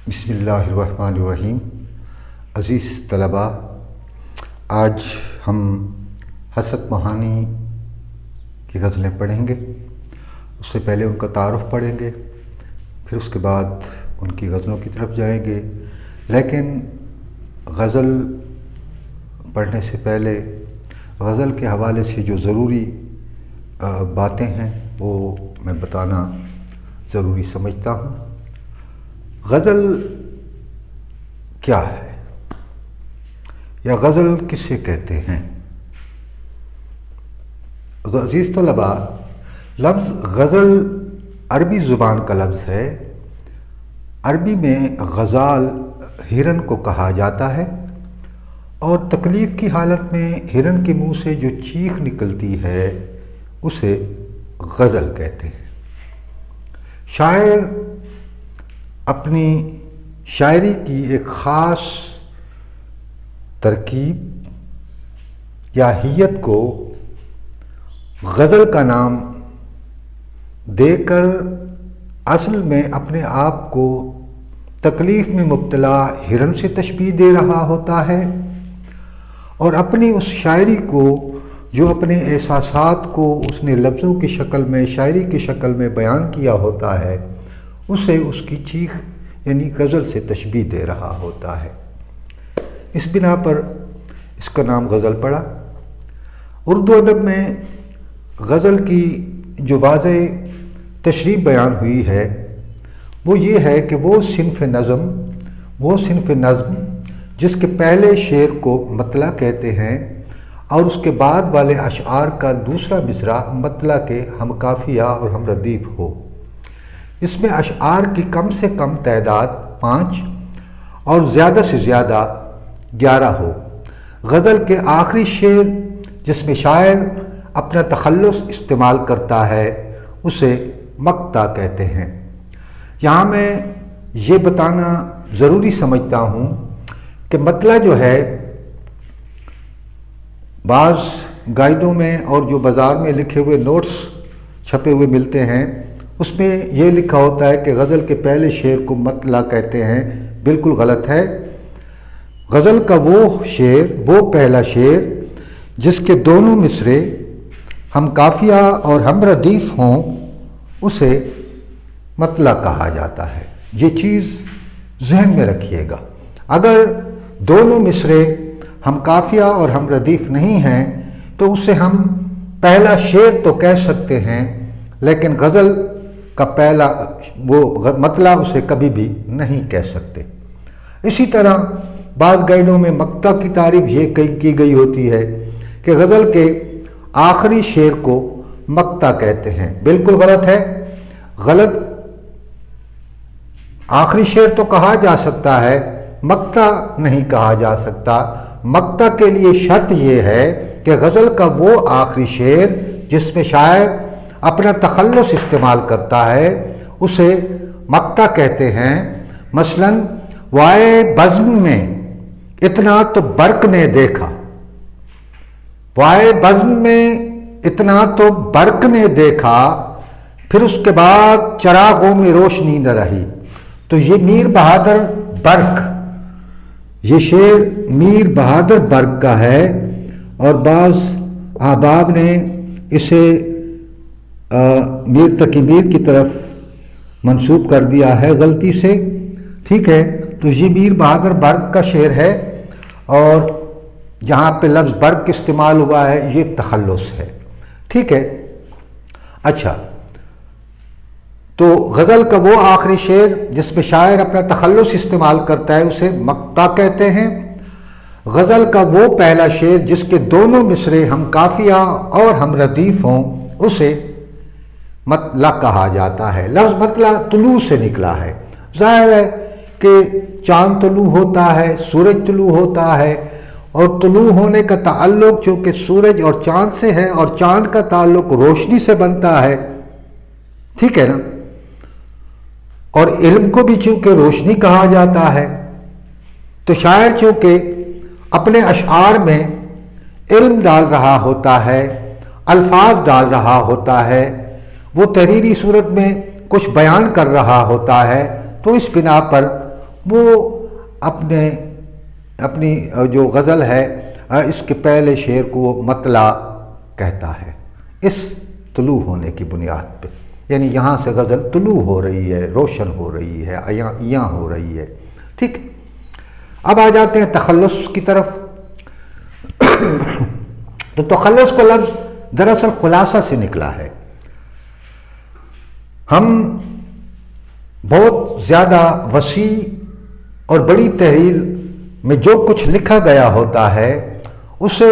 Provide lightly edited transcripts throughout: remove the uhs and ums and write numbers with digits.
بسم اللہ الرحمن الرحیم۔ عزیز طلباء، آج ہم حسرت موہانی کی غزلیں پڑھیں گے۔ اس سے پہلے ان کا تعارف پڑھیں گے، پھر اس کے بعد ان کی غزلوں کی طرف جائیں گے۔ لیکن غزل پڑھنے سے پہلے غزل کے حوالے سے جو ضروری باتیں ہیں وہ میں بتانا ضروری سمجھتا ہوں۔ غزل کیا ہے یا غزل کسے کہتے ہیں؟ عزیز طلباء، لفظ غزل عربی زبان کا لفظ ہے۔ عربی میں غزال ہرن کو کہا جاتا ہے، اور تکلیف کی حالت میں ہرن کے منہ سے جو چیخ نکلتی ہے اسے غزل کہتے ہیں۔ شاعر اپنی شاعری کی ایک خاص ترکیب یا حیت کو غزل کا نام دے کر اصل میں اپنے آپ کو تکلیف میں مبتلا ہرن سے تشبیہ دے رہا ہوتا ہے، اور اپنی اس شاعری کو جو اپنے احساسات کو اس نے لفظوں کی شکل میں، شاعری کی شکل میں بیان کیا ہوتا ہے، اسے اس کی چیخ یعنی غزل سے تشبیہ دے رہا ہوتا ہے۔ اس بنا پر اس کا نام غزل پڑا۔ اردو ادب میں غزل کی جو واضح تشریح بیان ہوئی ہے وہ یہ ہے کہ وہ صنف نظم جس کے پہلے شعر کو مطلع کہتے ہیں، اور اس کے بعد والے اشعار کا دوسرا مصرع مطلع کے ہم قافیہ اور ہم ردیف ہو۔ اس میں اشعار کی کم سے کم تعداد 5 اور زیادہ سے زیادہ 11 ہو۔ غزل کے آخری شعر جس میں شاعر اپنا تخلص استعمال کرتا ہے اسے مقطع کہتے ہیں۔ یہاں میں یہ بتانا ضروری سمجھتا ہوں کہ مطلع جو ہے بعض گائیڈوں میں اور جو بازار میں لکھے ہوئے نوٹس چھپے ہوئے ملتے ہیں اس میں یہ لکھا ہوتا ہے کہ غزل کے پہلے شعر کو مطلع کہتے ہیں۔ بالکل غلط ہے۔ غزل کا وہ پہلا شعر جس کے دونوں مصرے ہم قافیہ اور ہم ردیف ہوں اسے مطلع کہا جاتا ہے۔ یہ چیز ذہن میں رکھیے گا۔ اگر دونوں مصرے ہم قافیہ اور ہم ردیف نہیں ہیں تو اسے ہم پہلا شعر تو کہہ سکتے ہیں، لیکن غزل کا پہلا وہ مطلع اسے کبھی بھی نہیں کہہ سکتے۔ اسی طرح بعض گائیڈوں میں مقطع کی تعریف یہ کی گئی ہوتی ہے کہ غزل کے آخری شعر کو مقطع کہتے ہیں۔ بالکل غلط ہے۔ غلط، آخری شعر تو کہا جا سکتا ہے، مقطع نہیں کہا جا سکتا۔ مقطع کے لیے شرط یہ ہے کہ غزل کا وہ آخری شعر جس میں شاعر اپنا تخلص استعمال کرتا ہے اسے مقطع کہتے ہیں۔ مثلاً وائے بزم میں اتنا تو برق نے دیکھا، وائے بزم میں اتنا تو برق نے دیکھا، پھر اس کے بعد چراغوں میں روشنی نہ رہی۔ تو یہ میر بہادر برق، یہ شعر میر بہادر برق کا ہے، اور بعض احباب نے اسے میر تقی میر کی طرف منسوب کر دیا ہے غلطی سے۔ ٹھیک ہے، تو یہ میر بہادر برق کا شعر ہے، اور جہاں پہ لفظ برق استعمال ہوا ہے یہ تخلص ہے۔ ٹھیک ہے۔ اچھا، تو غزل کا وہ آخری شعر جس میں شاعر اپنا تخلص استعمال کرتا ہے اسے مقطع کہتے ہیں۔ غزل کا وہ پہلا شعر جس کے دونوں مصرے ہم قافیہ اور ہم ردیف ہوں اسے مطلع کہا جاتا ہے۔ لفظ مطلع طلوع سے نکلا ہے۔ ظاہر ہے کہ چاند طلوع ہوتا ہے، سورج طلوع ہوتا ہے، اور طلوع ہونے کا تعلق چونکہ سورج اور چاند سے ہے، اور چاند کا تعلق روشنی سے بنتا ہے۔ ٹھیک ہے نا؟ اور علم کو بھی چونکہ روشنی کہا جاتا ہے، تو شاعر چونکہ اپنے اشعار میں علم ڈال رہا ہوتا ہے، الفاظ ڈال رہا ہوتا ہے، وہ تحریری صورت میں کچھ بیان کر رہا ہوتا ہے، تو اس بنا پر وہ اپنی جو غزل ہے اس کے پہلے شعر کو وہ مطلع کہتا ہے، اس طلوع ہونے کی بنیاد پہ، یعنی یہاں سے غزل طلوع ہو رہی ہے، روشن ہو رہی ہے، عیاں ہو رہی ہے، ٹھیک۔ اب آ جاتے ہیں تخلص کی طرف۔ تو تخلص کا لفظ دراصل خلاصہ سے نکلا ہے۔ ہم بہت زیادہ وسیع اور بڑی تحریر میں جو کچھ لکھا گیا ہوتا ہے اسے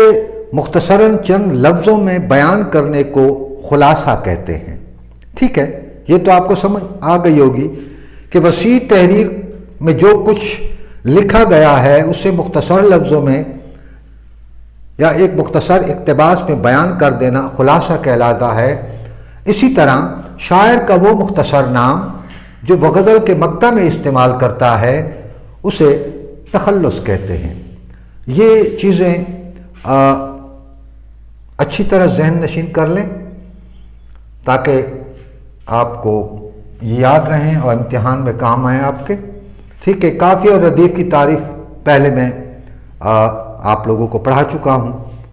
مختصراً چند لفظوں میں بیان کرنے کو خلاصہ کہتے ہیں، ٹھیک ہے۔ یہ تو آپ کو سمجھ آ گئی ہوگی کہ وسیع تحریر میں جو کچھ لکھا گیا ہے اسے مختصر لفظوں میں یا ایک مختصر اقتباس میں بیان کر دینا خلاصہ کہلاتا ہے۔ اسی طرح شاعر کا وہ مختصر نام جو وہ غزل کے مقطع میں استعمال کرتا ہے اسے تخلص کہتے ہیں۔ یہ چیزیں اچھی طرح ذہن نشین کر لیں تاکہ آپ کو یہ یاد رہیں اور امتحان میں کام آئیں آپ کے، ٹھیک ہے۔ قافیہ اور ردیف کی تعریف پہلے میں آپ لوگوں کو پڑھا چکا ہوں۔